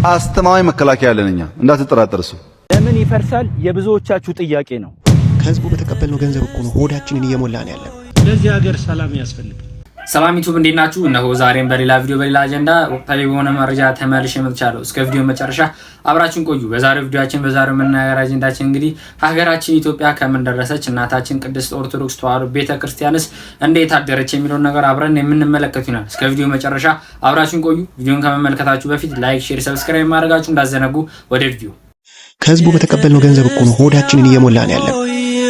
አስተማማኝ መከላከያ ያለንኛ እንዳትጠራጠርሱ። ለምን ይፈርሳል የብዙዎቻችሁ ጥያቄ ነው። ከህዝቡ በተቀበልነው ገንዘብ እኮ ነው ሆዳችንን እየሞላን ያለን። ለዚህ ሀገር ሰላም ያስፈልጋል። ሰላም ዩቲዩብ እንዴት ናችሁ? እነሆ ዛሬም በሌላ ቪዲዮ በሌላ አጀንዳ ወቅታዊ በሆነ መረጃ ተመልሼ መጥቻለሁ። እስከ ቪዲዮ መጨረሻ አብራችሁን ቆዩ። በዛሬው ቪዲዮአችን በዛሬው መናገር አጀንዳችን እንግዲህ ሀገራችን ኢትዮጵያ ከምን ደረሰች፣ እናታችን ቅድስት ኦርቶዶክስ ተዋሕዶ ቤተክርስቲያንስ እንዴት አደረች የሚለውን ነገር አብረን የምንመለከት ይሆናል። እስከ ቪዲዮ መጨረሻ አብራችሁን ቆዩ። ቪዲዮን ከመመልከታችሁ በፊት ላይክ፣ ሼር፣ ሰብስክራይብ ማድረጋችሁ እንዳዘነጉ። ወደ ቪዲዮ። ከህዝቡ በተቀበልነው ገንዘብ እኮ ነው ሆዳችንን እየሞላን ያለን።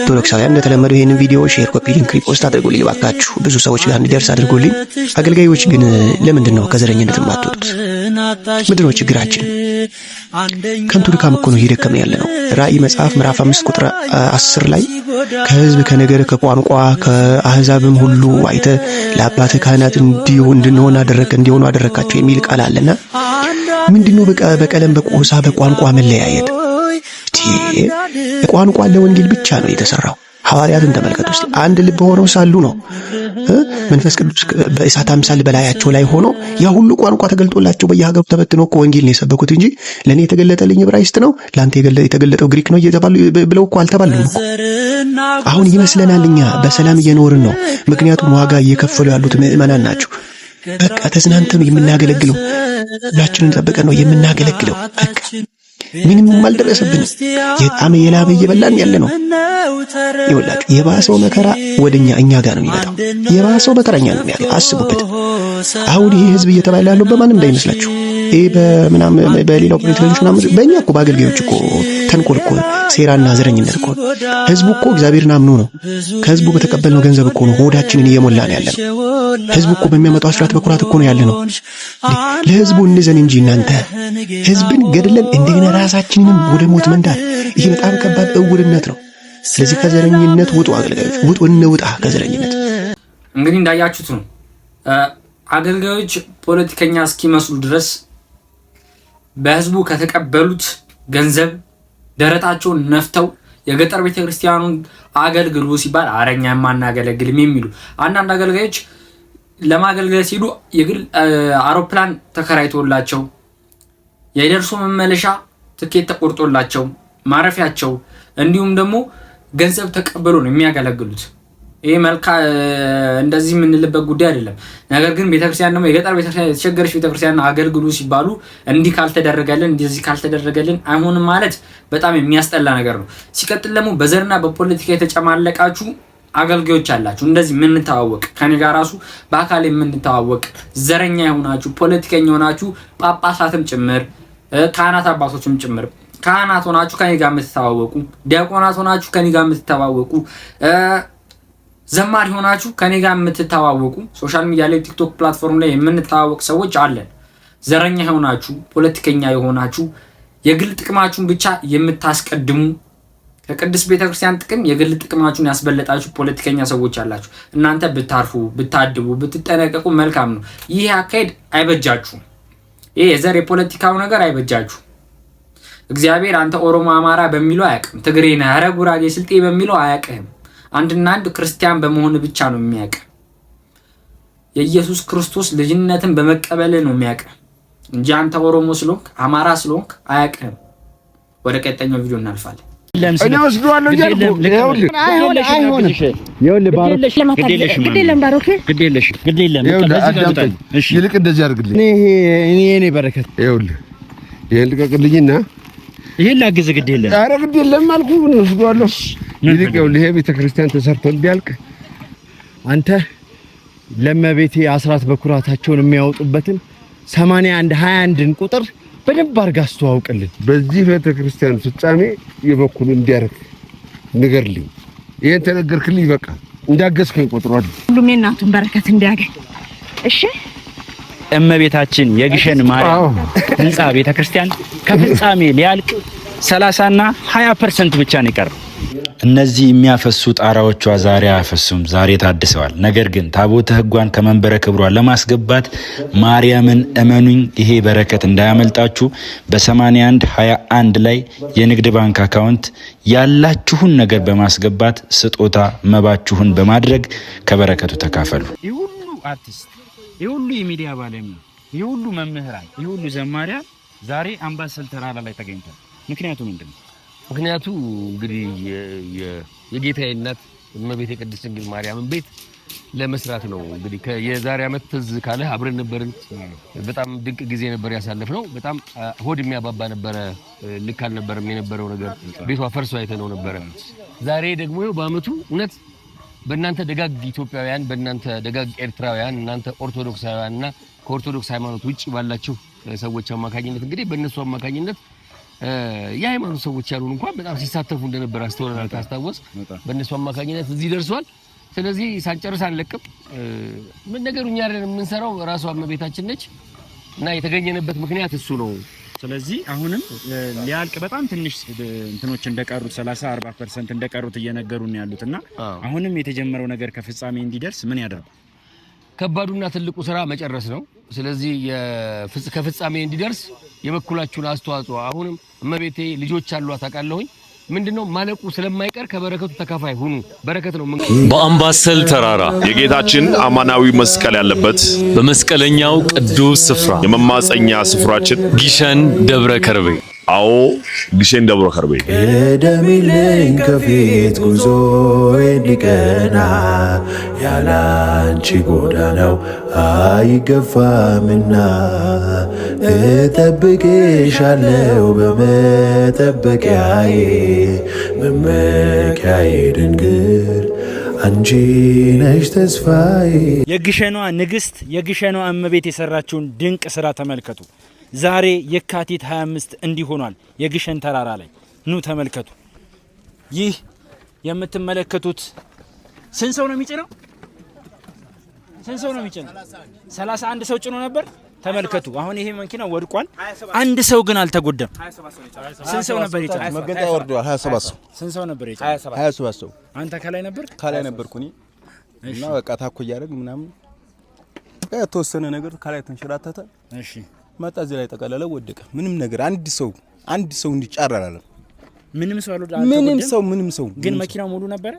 ኦርቶዶክሳውያን እንደተለመደው ይሄንን ቪዲዮ ሼር፣ ኮፒ ሊንክ፣ ሪፖስት አድርጉልኝ ባካችሁ፣ ብዙ ሰዎች ጋር እንዲደርስ አድርጉልኝ። አገልጋዮች ግን ለምንድን ነው ከዘረኝነት የማትወጡት? ምንድን ነው ችግራችን? ከንቱ ድካም እኮ ነው እየደከመን ያለ ነው። ራእይ መጽሐፍ ምዕራፍ 5 ቁጥር 10 ላይ ከህዝብ ከነገር ከቋንቋ ከአህዛብም ሁሉ አይተ ለአባትህ ካህናት እንዲሆኑ አደረካቸው የሚል ቃል አለና ምንድነው በቀለም በቆሳ በቋንቋ መለያየት? ቋንቋ ለወንጌል ብቻ ነው የተሰራው። ሐዋርያትን ተመልከቱ እስቲ፣ አንድ ልብ ሆነው ሳሉ ነው መንፈስ ቅዱስ በእሳት አምሳል በላያቸው ላይ ሆኖ ያ ሁሉ ቋንቋ ተገልጦላቸው በየሀገሩ ተበትነው እኮ ወንጌል ነው የሰበኩት እንጂ ለኔ የተገለጠልኝ ዕብራይስጥ ነው ለአንተ የተገለጠው ግሪክ ነው እየተባሉ ብለው እኮ አልተባሉም እኮ። አሁን ይመስለናል እኛ በሰላም እየኖርን ነው። ምክንያቱም ዋጋ እየከፈሉ ያሉት ምዕመናን ናቸው። በቃ ተዝናንተን የምናገለግለው ሁላችንን ጠብቀን ነው የምናገለግለው። በቃ ምንም አልደረሰብንም። የጣም የላበ እየበላን ያለ ነው። ይኸውላችሁ የባሰው መከራ እኛ ጋር ነው የሚመጣው። የባሰው መከራኛ ነው የሚያገኝ። አስቡበት። አሁን ይሄ ህዝብ እየተባለ ያለው በማንም እንዳይመስላችሁ። ይሄ በሌላው ፖለቲከኞች ምናምን በእኛ እኮ በአገልጋዮች እኮ ተንኮል እኮ ሴራና ዘረኝነት እኮ ህዝቡ እኮ እግዚአብሔርን አምኖ ነው። ከህዝቡ በተቀበልነው ገንዘብ እኮ ነው ሆዳችንን እየሞላን ያለ ነው። ህዝቡ እኮ በሚያመጣው አስራት በኩራት እኮ ነው ያለ ነው። ለህዝቡ እንዘን እንጂ እናንተ ህዝብን ገድለን እንደገና ራሳችንንም ወደ ሞት መንዳት፣ ይሄ በጣም ከባድ እውርነት ነው። ስለዚህ ከዘረኝነት ውጡ አገልጋዮች፣ ውጡ፣ እንውጣ ከዘረኝነት። እንግዲህ እንዳያችሁት ነው አገልጋዮች ፖለቲከኛ እስኪመስሉ ድረስ በህዝቡ ከተቀበሉት ገንዘብ ደረታቸውን ነፍተው የገጠር ቤተክርስቲያኑን አገልግሉ ሲባል አረኛ ማናገለግልም የሚሉ አንዳንድ አገልጋዮች ለማገልገል ሲሉ የግል አውሮፕላን ተከራይቶላቸው የደርሶ መመለሻ ትኬት ተቆርጦላቸው ማረፊያቸው እንዲሁም ደግሞ ገንዘብ ተቀበሉ ነው የሚያገለግሉት። ይሄ እንደዚህ የምንልበት ጉዳይ አይደለም። ነገር ግን ቤተክርስቲያን ደግሞ የገጠር ቤተክርስቲያን የተቸገረች ቤተክርስቲያን አገልግሉ ሲባሉ እንዲህ ካልተደረገልን እንደዚህ ካልተደረገልን አይሆንም ማለት በጣም የሚያስጠላ ነገር ነው። ሲቀጥል ደግሞ በዘርና በፖለቲካ የተጨማለቃችሁ አገልጋዮች አላችሁ። እንደዚህ የምንተዋወቅ ከኔ ጋር ራሱ በአካል የምንተዋወቅ ዘረኛ የሆናችሁ ፖለቲከኛ የሆናችሁ ጳጳሳትም ጭምር ካህናት አባቶችም ጭምር ካህናት ሆናችሁ ከኔ ጋር የምትተዋወቁ ዲያቆናት ሆናችሁ ከኔ ጋር የምትተዋወቁ ዘማሪ ሆናችሁ ከኔ ጋር የምትተዋወቁ ሶሻል ሚዲያ ላይ ቲክቶክ ፕላትፎርም ላይ የምንተዋወቅ ሰዎች አለን። ዘረኛ የሆናችሁ ፖለቲከኛ የሆናችሁ የግል ጥቅማችሁን ብቻ የምታስቀድሙ ከቅድስት ቤተክርስቲያን ጥቅም የግል ጥቅማችሁን ያስበለጣችሁ ፖለቲከኛ ሰዎች አላችሁ። እናንተ ብታርፉ ብታድቡ ብትጠነቀቁ መልካም ነው። ይሄ አካሄድ አይበጃችሁም። ይሄ የዘር የፖለቲካው ነገር አይበጃችሁ። እግዚአብሔር አንተ ኦሮሞ አማራ በሚለው አያውቅም። ትግሬ ነህ ኧረ ጉራጌ ስልጤ በሚለው አያውቅም። አንድና አንድ ክርስቲያን በመሆን ብቻ ነው የሚያውቅ። የኢየሱስ ክርስቶስ ልጅነትን በመቀበል ነው የሚያውቅ እንጂ አንተ ኦሮሞ ስለሆንክ አማራ ስለሆንክ አያውቅም። ወደ ቀጣይኛው ቪዲዮ እናልፋለን። እኔ ወስደዋለሁ እያልኩ ይልቅ እንደዚህ አድርግልኝ። እኔ በረከት ይኸውልህ ይሄን ልቀቅልኝና ይሄን ላግዝ። ግድ የለም ኧረ ግድ የለም አልኩህ። ምን ወስደዋለሁ። ይልቅ ይኸውልህ ይሄ ቤተክርስቲያን ተሰርቶ እንዲያልቅ አንተ ለመቤቴ አስራት በኩራታቸውን የሚያወጡበትን 81 ቁጥር በደንብ አድርጋ አስተዋውቅልን። በዚህ ቤተክርስቲያን ፍጻሜ የበኩሉ እንዲያርክ ንገርልኝ። ይሄን ተነገርክልኝ በቃ እንዳገዝከኝ ቆጥሯል። ሁሉም የእናቱን በረከት እንዲያገኝ እሺ። እመቤታችን የግሸን ማርያም ህንጻ ቤተክርስቲያን ከፍጻሜ ሊያልቅ 30 እና 20% ብቻ ነው የቀረው። እነዚህ የሚያፈሱ ጣራዎቿ ዛሬ አያፈሱም፣ ዛሬ ታድሰዋል። ነገር ግን ታቦተ ሕጓን ከመንበረ ክብሯ ለማስገባት ማርያምን እመኑኝ፣ ይሄ በረከት እንዳያመልጣችሁ። በ8121 ላይ የንግድ ባንክ አካውንት ያላችሁን ነገር በማስገባት ስጦታ መባችሁን በማድረግ ከበረከቱ ተካፈሉ። ይሁሉ አርቲስት፣ ይሁሉ የሚዲያ ባለሙያ፣ ይሁሉ መምህራን፣ ይሁሉ ዘማሪያን ዛሬ አምባሰል ተራራ ላይ ተገኝቷል። ምክንያቱ ምንድነው? ምክንያቱ እንግዲህ የጌታዬ እናት እመቤቴ ቅድስት ድንግል ማርያምን ቤት ለመስራት ነው። እንግዲህ የዛሬ ዓመት ትዝ ካለ አብረን ነበርን። በጣም ድንቅ ጊዜ ነበር ያሳለፍነው። በጣም ሆድ የሚያባባ ነበረ። ልክ አልነበረም የነበረው ነገር። ቤቷ ፈርሶ አይተነው ነበረ። ዛሬ ደግሞ በአመቱ እውነት በእናንተ ደጋግ ኢትዮጵያውያን፣ በእናንተ ደጋግ ኤርትራውያን፣ እናንተ ኦርቶዶክሳውያንና ከኦርቶዶክስ ሃይማኖት ውጪ ባላችሁ ሰዎች አማካኝነት እንግዲህ በእነሱ አማካኝነት የሃይማኖት ሰዎች ያሉን እንኳን በጣም ሲሳተፉ እንደነበር አስተውለናል። ታስታውስ በእነሱ አማካኝነት እዚህ ደርሷል። ስለዚህ ሳንጨርስ አንለቅም። ምን ነገሩኛ አይደለም የምንሰራው ራሷ እመቤታችን ነች እና የተገኘንበት ምክንያት እሱ ነው። ስለዚህ አሁንም ሊያልቅ በጣም ትንሽ እንትኖች እንደቀሩት 30-40% እንደቀሩት እየነገሩን ያሉትና አሁንም የተጀመረው ነገር ከፍጻሜ እንዲደርስ ምን ያደርጉ? ከባዱና ትልቁ ስራ መጨረስ ነው። ስለዚህ ከፍጻሜ እንዲደርስ የበኩላችሁን አስተዋጽኦ አሁንም እመቤቴ ልጆች አሏት አውቃለሁኝ። ምንድነው ማለቁ ስለማይቀር ከበረከቱ ተካፋይ ሁኑ። በረከት ነው። በአምባሰል ተራራ የጌታችን አማናዊ መስቀል ያለበት በመስቀለኛው ቅዱስ ስፍራ የመማፀኛ ስፍራችን ግሸን ደብረ ከርቤ። አዎ ግሸን ደብረ ከርቤ። ደሚልኝ ከፊት ጉዞ እንዲቀና ያላንቺ ጎዳናው አይገፋምና እጠብቅሻለሁ በመጠበቂያዬ መመኪያዬ ድንግል አንቺ ነሽ ተስፋዬ። የግሸኗ ንግስት የግሸኗ እመቤት የሰራችውን ድንቅ ስራ ተመልከቱ። ዛሬ የካቲት 25 እንዲሆኗል የግሸን ተራራ ላይ ኑ ተመልከቱ። ይህ የምትመለከቱት ስንት ሰው ነው የሚጭነው? ስንት ሰው ነው የሚጭነው? 31 ሰው ጭኖ ነበር። ተመልከቱ። አሁን ይሄ መኪና ወድቋል። አንድ ሰው ግን አልተጎዳም። ስንት ሰው ነበር የጫነው? መገንጣ ወርዷል። 27 ሰው። ስንት ሰው ነበር የጫነው? 27 ሰው። አንተ ከላይ ነበር? ከላይ ነበርኩ እኔ እና በቃ ታኮ እያደረግ ምናምን የተወሰነ ነገር ከላይ ተንሸራተተ። እሺ መጣ እዚህ ላይ ተቀለለ፣ ወደቀ። ምንም ነገር አንድ ሰው እንዲጫረር አለ። ምንም ሰው ምንም ሰው ግን መኪናው ሙሉ ነበር።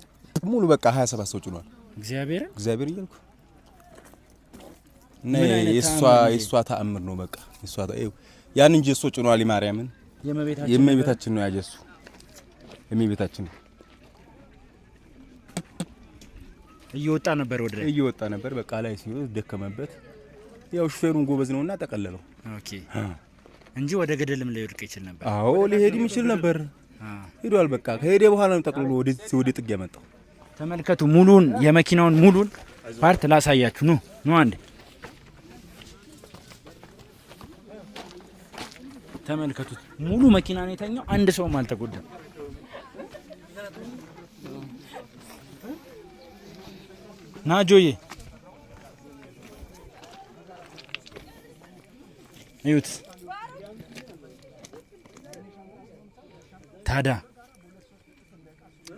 ሙሉ በቃ 27 ሰው ጭኗል። እግዚአብሔር ይልኩ እና የሷ ተአምር ነው። በቃ የሷ ያን እንጂ እሱ ጭኗል። ማርያምን የእመቤታችን ነው ያጀሱ የእመቤታችን እየወጣ ነበር በቃ ላይ ሲወስ ደከመበት። ያው ሹፌሩን ጎበዝ ነውና ተቀለለው። ኦኬ እንጂ ወደ ገደልም ሊወድቅ ይችል ነበር። አዎ ሊሄድ ይችል ነበር። ሄዷል። በቃ ከሄደ በኋላ ነው ተቀልሎ ወደ ጥግ ያመጣው። ተመልከቱ። ሙሉን የመኪናውን ሙሉን ፓርት ላሳያችሁ። ኑ አንዴ ተመልከቱት። ሙሉ መኪና ነው የተኛው። አንድ ሰውም አልተጎዳም። ናጆዬ እዩት። ታዲያ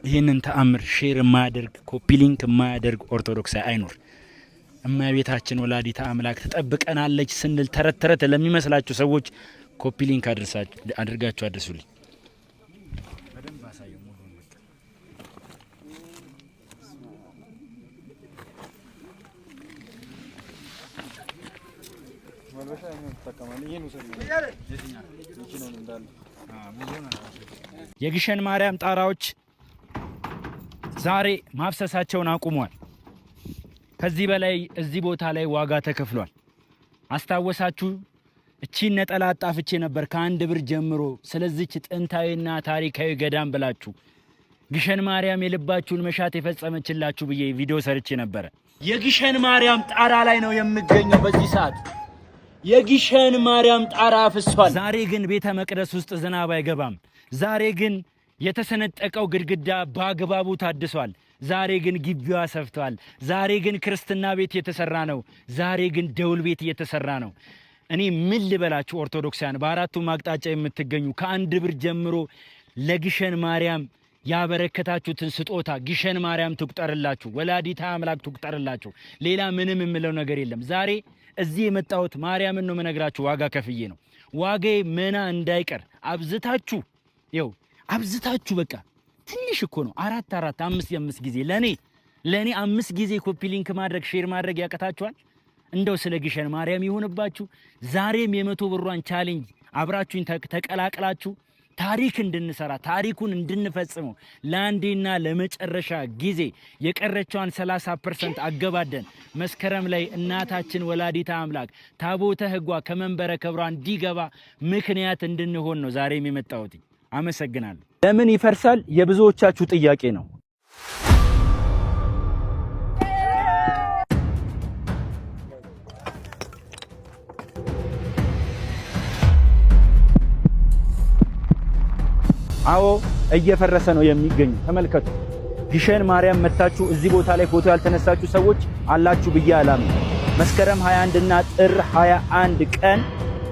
ይህንን ተአምር ሼር የማያደርግ ኮፒ ሊንክ የማያደርግ ኦርቶዶክሳዊ አይኖር። እመቤታችን ወላዲተ አምላክ ትጠብቀናለች ስንል ተረት ለሚመስላችሁ ሰዎች ኮፒ ሊንክ አድርጋችሁ አድርሱልኝ። በደንብ አሳየው ሙሉን። የግሸን ማርያም ጣራዎች ዛሬ ማፍሰሳቸውን አቁሟል። ከዚህ በላይ እዚህ ቦታ ላይ ዋጋ ተከፍሏል። አስታወሳችሁ? እቺን ነጠላ አጣፍቼ ነበር ከአንድ ብር ጀምሮ ስለዚህች ጥንታዊና ታሪካዊ ገዳም ብላችሁ ግሸን ማርያም የልባችሁን መሻት የፈጸመችላችሁ ብዬ ቪዲዮ ሰርቼ ነበር። የግሸን ማርያም ጣራ ላይ ነው የምገኘው በዚህ ሰዓት። የግሸን ማርያም ጣራ አፍሷል። ዛሬ ግን ቤተ መቅደስ ውስጥ ዝናብ አይገባም። ዛሬ ግን የተሰነጠቀው ግድግዳ በአግባቡ ታድሷል። ዛሬ ግን ግቢዋ ሰፍቷል። ዛሬ ግን ክርስትና ቤት እየተሰራ ነው። ዛሬ ግን ደውል ቤት እየተሰራ ነው። እኔ ምን ልበላችሁ ኦርቶዶክሳውያን፣ በአራቱም አቅጣጫ የምትገኙ ከአንድ ብር ጀምሮ ለግሸን ማርያም ያበረከታችሁትን ስጦታ ግሸን ማርያም ትቁጠርላችሁ፣ ወላዲተ አምላክ ትቁጠርላችሁ። ሌላ ምንም የምለው ነገር የለም። ዛሬ እዚህ የመጣሁት ማርያምን ነው የምነግራችሁ፣ ዋጋ ከፍዬ ነው። ዋጋዬ መና እንዳይቀር አብዝታችሁ አብዝታችሁ በቃ ትንሽ እኮ ነው 4 5 ጊዜ ለኔ 5 ጊዜ ኮፒ ሊንክ ማድረግ ሼር ማድረግ ያቀታችኋል። እንደው ስለ ግሸን ማርያም ይሁንባችሁ። ዛሬም የ100 ብሯን ቻሌንጅ አብራችሁኝ ተቀላቅላችሁ ታሪክ እንድንሰራ ታሪኩን እንድንፈጽመው ለአንዴና ለመጨረሻ ጊዜ የቀረችዋን 30% አገባደን መስከረም ላይ እናታችን ወላዲታ አምላክ ታቦተ ሕጓ ከመንበረ ክብሯ እንዲገባ ምክንያት እንድንሆን ነው ዛሬም የመጣሁት። አመሰግናለሁ። ለምን ይፈርሳል የብዙዎቻችሁ ጥያቄ ነው። አዎ እየፈረሰ ነው የሚገኙ። ተመልከቱ። ግሸን ማርያም መታችሁ እዚህ ቦታ ላይ ፎቶ ያልተነሳችሁ ሰዎች አላችሁ ብዬ አላምንም። መስከረም 21 እና ጥር 21 ቀን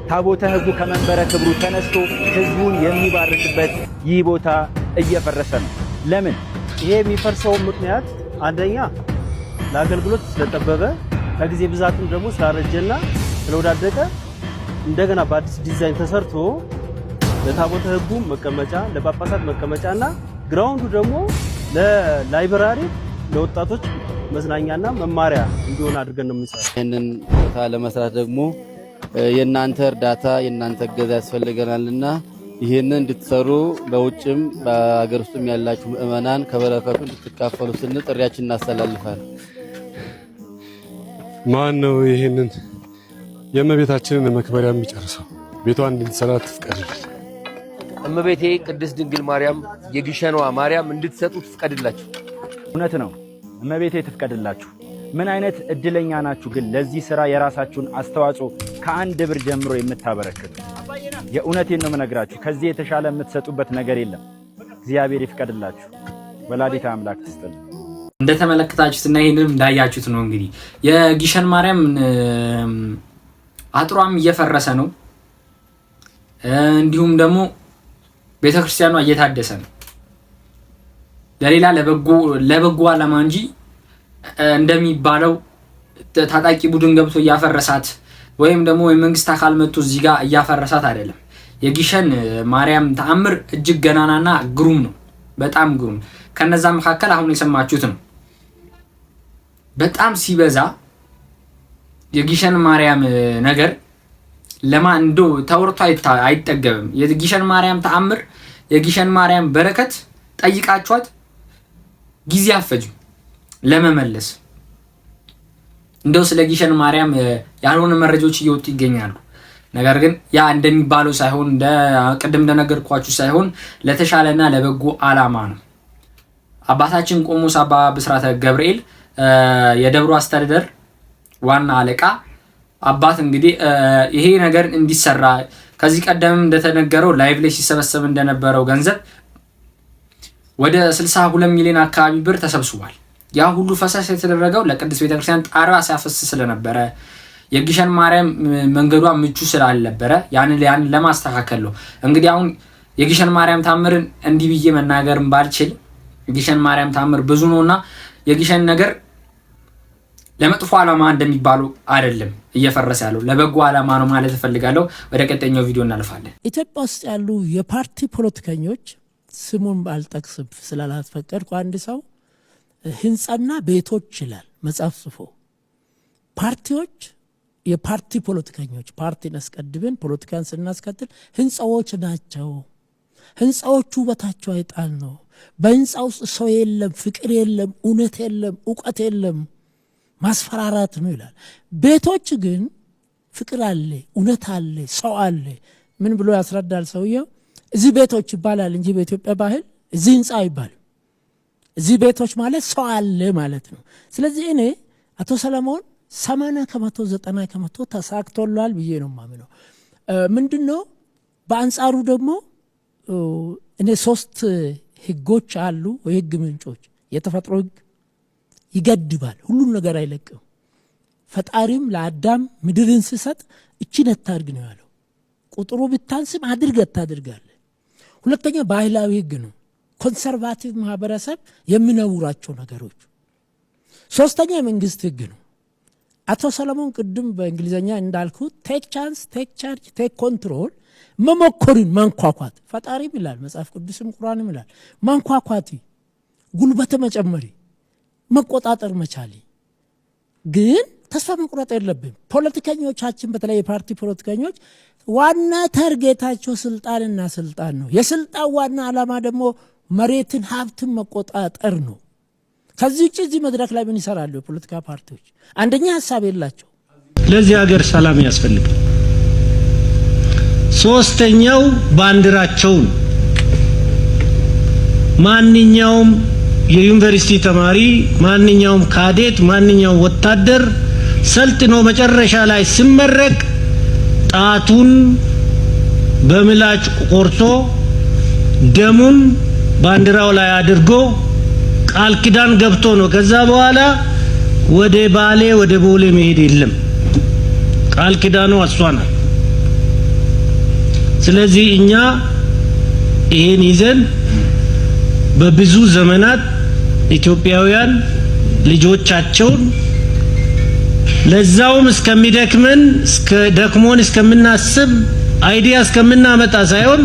ታቦተ ሕጉ ከመንበረ ክብሩ ተነስቶ ህዝቡን የሚባርክበት ይህ ቦታ እየፈረሰ ነው። ለምን? ይሄ የሚፈርሰው ምክንያት አንደኛ ለአገልግሎት ስለጠበበ ከጊዜ ብዛትም ደግሞ ስላረጀና ስለወዳደቀ እንደገና በአዲስ ዲዛይን ተሰርቶ ለታቦተ ሕጉ መቀመጫ ለጳጳሳት መቀመጫና ግራውንዱ ደግሞ ለላይብራሪ ለወጣቶች መዝናኛና መማሪያ እንዲሆን አድርገን ነው የምንሰራው። ይህንን ቦታ ለመስራት ደግሞ የእናንተ እርዳታ የእናንተ እገዛ ያስፈልገናልና ይህንን እንድትሰሩ በውጭም በአገር ውስጥም ያላችሁ ምእመናን ከበረከቱ እንድትካፈሉ ስንል ጥሪያችን እናስተላልፋለን። ማን ነው ይህንን የእመቤታችንን መክበሪያ የሚጨርሰው? ቤቷን እንድትሰራ ትፍቀድልን። እመቤቴ ቅድስት ድንግል ማርያም የግሸኗ ማርያም እንድትሰጡ ትፍቀድላችሁ። እውነት ነው፣ እመቤቴ ትፍቀድላችሁ። ምን አይነት እድለኛ ናችሁ ግን ለዚህ ሥራ የራሳችሁን አስተዋጽኦ ከ1 ብር ጀምሮ የምታበረክቱ። የእውነቴን ነው የምነግራችሁ፣ ከዚህ የተሻለ የምትሰጡበት ነገር የለም። እግዚአብሔር ይፍቀድላችሁ። ወላዲተ አምላክ ትስጥልን። እንደተመለከታችሁትና ይሄንንም እንዳያችሁት ነው እንግዲህ የግሸን ማርያም አጥሯም እየፈረሰ ነው። እንዲሁም ደግሞ ቤተክርስቲያኗ እየታደሰ ነው። ለሌላ ለበጎ ዓላማ እንጂ እንደሚባለው ታጣቂ ቡድን ገብቶ እያፈረሳት ወይም ደግሞ የመንግስት አካል መጥቶ እዚህ ጋር እያፈረሳት አይደለም። የግሸን ማርያም ተአምር እጅግ ገናናና ግሩም ነው፣ በጣም ግሩም። ከነዛ መካከል አሁን የሰማችሁት ነው። በጣም ሲበዛ የግሸን ማርያም ነገር ለማን እንዶ ተወርቶ አይጠገብም። የግሸን ማርያም ተአምር የግሸን ማርያም በረከት ጠይቃችኋት ጊዜ አፈጁ ለመመለስ። እንደው ስለ ግሸን ማርያም ያልሆነ መረጃዎች እየወጡ ይገኛሉ። ነገር ግን ያ እንደሚባለው ሳይሆን ቅድም እንደነገርኳችሁ ሳይሆን ለተሻለና ለበጎ ዓላማ ነው። አባታችን ቆሞስ አባ ብስራተ ገብርኤል የደብሩ አስተዳደር ዋና አለቃ አባት እንግዲህ ይሄ ነገር እንዲሰራ ከዚህ ቀደም እንደተነገረው ላይቭ ላይ ሲሰበሰብ እንደነበረው ገንዘብ ወደ 62 ሚሊዮን አካባቢ ብር ተሰብስቧል። ያ ሁሉ ፈሳሽ የተደረገው ለቅድስት ቤተክርስቲያን ጣራ ሲያፈስ ስለነበረ የግሸን ማርያም መንገዷ ምቹ ስላልነበረ ያን ለማስተካከል ነው። እንግዲህ አሁን የግሸን ማርያም ታምርን እንዲህ ብዬ መናገርም ባልችል የግሸን ማርያም ታምር ብዙ ነውና የግሸን ነገር ለመጥፎ ዓላማ እንደሚባሉ አይደለም እየፈረሰ ያለው ለበጎ ዓላማ ነው ማለት እፈልጋለሁ። ወደ ቀጣይኛው ቪዲዮ እናልፋለን። ኢትዮጵያ ውስጥ ያሉ የፓርቲ ፖለቲከኞች ስሙን ባልጠቅስም ስላላስፈቀድኩ አንድ ሰው ህንጻና ቤቶች ይላል መጽሐፍ ጽፎ ፓርቲዎች የፓርቲ ፖለቲከኞች ፓርቲን አስቀድመን ፖለቲካን ስናስከትል ህንጻዎች ናቸው። ህንጻዎቹ ውበታቸው አይጣል ነው። በህንጻ ውስጥ ሰው የለም፣ ፍቅር የለም፣ እውነት የለም፣ እውቀት የለም፣ ማስፈራራት ነው ይላል። ቤቶች ግን ፍቅር አለ፣ እውነት አለ፣ ሰው አለ። ምን ብሎ ያስረዳል ሰውየው? እዚህ ቤቶች ይባላል እንጂ በኢትዮጵያ ባህል እዚህ ህንጻ አይባልም። እዚህ ቤቶች ማለት ሰው አለ ማለት ነው። ስለዚህ እኔ አቶ ሰለሞን 80 ከመቶ 90 ከመቶ ተሳክቶሏል ብዬ ነው የማምነው። ምንድነው በአንጻሩ ደግሞ እኔ 3 ህጎች አሉ፣ የህግ ምንጮች። የተፈጥሮ ህግ ይገድባል፣ ሁሉም ነገር አይለቅም። ፈጣሪም ለአዳም ምድርን ሲሰጥ እቺን አታድርግ ነው ያለው። ቁጥሩ ብታንስም አድርግ አታድርጋለ። ሁለተኛ ባህላዊ ህግ ነው፣ ኮንሰርቫቲቭ ማህበረሰብ የሚነውራቸው ነገሮች። ሶስተኛ የመንግስት ህግ ነው። አቶ ሰለሞን ቅድም በእንግሊዝኛ እንዳልኩት ቴክ ቻንስ፣ ቴክ ቻርጅ፣ ቴክ ኮንትሮል፣ መሞከርን ማንኳኳት። ፈጣሪም ይላል መጽሐፍ ቅዱስም ቁርአንም ይላል ማንኳኳት፣ ጉልበት መጨመሪ፣ መቆጣጠር መቻል። ግን ተስፋ መቁረጥ የለብን። ፖለቲከኞቻችን በተለይ የፓርቲ ፖለቲከኞች ዋና ታርጌታቸው ስልጣንና ስልጣን ነው። የስልጣን ዋና ዓላማ ደግሞ መሬትን፣ ሀብትን መቆጣጠር ነው። ከዚህ ውጭ እዚህ መድረክ ላይ ምን ይሰራሉ? የፖለቲካ ፓርቲዎች አንደኛ ሀሳብ የላቸው። ለዚህ ሀገር ሰላም ያስፈልጋል። ሶስተኛው ባንዲራቸውን ማንኛውም የዩኒቨርሲቲ ተማሪ፣ ማንኛውም ካዴት፣ ማንኛውም ወታደር ሰልጥኖ መጨረሻ ላይ ሲመረቅ ጣቱን በምላጭ ቆርጦ ደሙን ባንዲራው ላይ አድርጎ ቃል ኪዳን ገብቶ ነው። ከዛ በኋላ ወደ ባሌ ወደ ቦሌ መሄድ የለም። ቃል ኪዳኑ አሷናል። ስለዚህ እኛ ይሄን ይዘን በብዙ ዘመናት ኢትዮጵያውያን ልጆቻቸውን ለዛውም እስከሚደክመን ደክሞን እስከምናስብ አይዲያ እስከምናመጣ ሳይሆን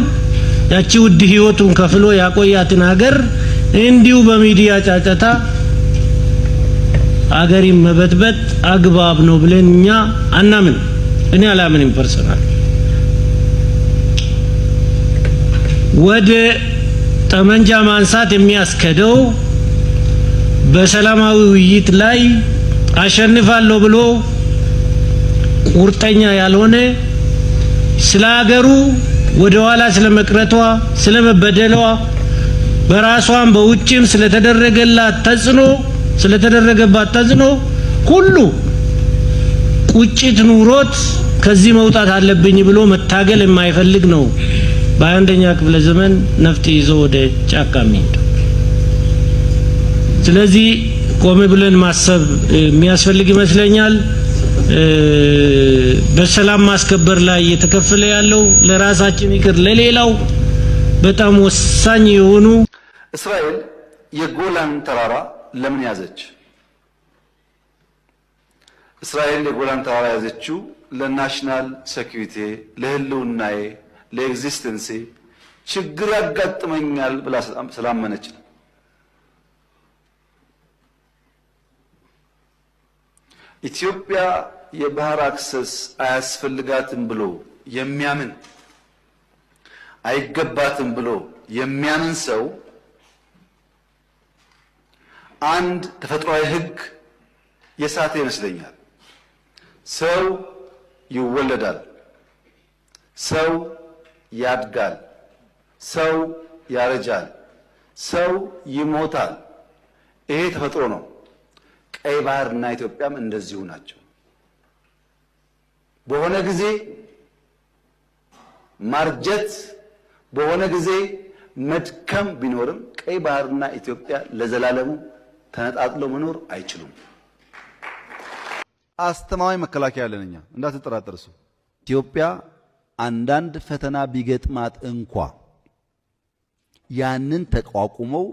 ያቺ ውድ ህይወቱን ከፍሎ ያቆያትን ሀገር እንዲሁ በሚዲያ ጫጫታ አገሪን መበጥበጥ አግባብ ነው ብለን እኛ አናምን። እኔ አላምንም። ፐርሰናል ወደ ጠመንጃ ማንሳት የሚያስከደው በሰላማዊ ውይይት ላይ አሸንፋለሁ ብሎ ቁርጠኛ ያልሆነ ስለ ሀገሩ ወደ ኋላ ስለመቅረቷ ስለመበደሏ በራሷም በውጭም ስለተደረገባት ተጽዕኖ ሁሉ ቁጭት ኑሮት ከዚህ መውጣት አለብኝ ብሎ መታገል የማይፈልግ ነው በ21ኛ ክፍለ ዘመን ነፍጥ ይዞ ወደ ጫካ የሚሄድ። ስለዚህ ቆም ብለን ማሰብ የሚያስፈልግ ይመስለኛል። በሰላም ማስከበር ላይ እየተከፈለ ያለው ለራሳችን ይቅር ለሌላው በጣም ወሳኝ የሆኑ እስራኤል የጎላን ተራራ ለምን ያዘች? እስራኤል የጎላን ተራራ ያዘችው ለናሽናል ሴኩሪቲ፣ ለህልውናዬ፣ ለኤግዚስተንሲ ችግር ያጋጥመኛል ብላ ስላመነች ነው። ኢትዮጵያ የባህር አክሰስ አያስፈልጋትም ብሎ የሚያምን አይገባትም ብሎ የሚያምን ሰው አንድ ተፈጥሯዊ ህግ የሳተ ይመስለኛል። ሰው ይወለዳል፣ ሰው ያድጋል፣ ሰው ያረጃል፣ ሰው ይሞታል። ይሄ ተፈጥሮ ነው። ቀይ ባህርና ኢትዮጵያም እንደዚሁ ናቸው። በሆነ ጊዜ ማርጀት፣ በሆነ ጊዜ መድከም ቢኖርም ቀይ ባህርና ኢትዮጵያ ለዘላለሙ ተነጣጥለው መኖር አይችሉም። አስተማማኝ መከላከያ ያለን እኛ እንዳትጠራጠሩ። ኢትዮጵያ አንዳንድ ፈተና ቢገጥማት እንኳ ያንን ተቋቁመው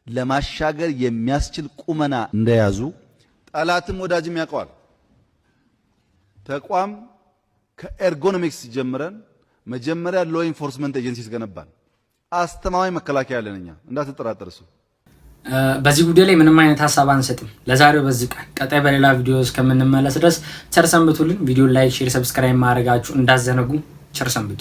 ለማሻገር የሚያስችል ቁመና እንደያዙ ጠላትም ወዳጅም ያውቀዋል። ተቋም ከኤርጎኖሚክስ ጀምረን መጀመሪያ ሎ ኢንፎርስመንት ኤጀንሲስ ገነባን። አስተማማኝ መከላከያ ያለን እኛ እንዳትጠራጠሩ። በዚህ ጉዳይ ላይ ምንም አይነት ሀሳብ አንሰጥም። ለዛሬው በዚህ ቀጣይ በሌላ ቪዲዮ እስከምንመለስ ድረስ ቸር ሰንብቱልን። ቪዲዮ ላይክ፣ ሼር፣ ሰብስክራይብ ማድረጋችሁ እንዳዘነጉ። ቸር ሰንብቱ።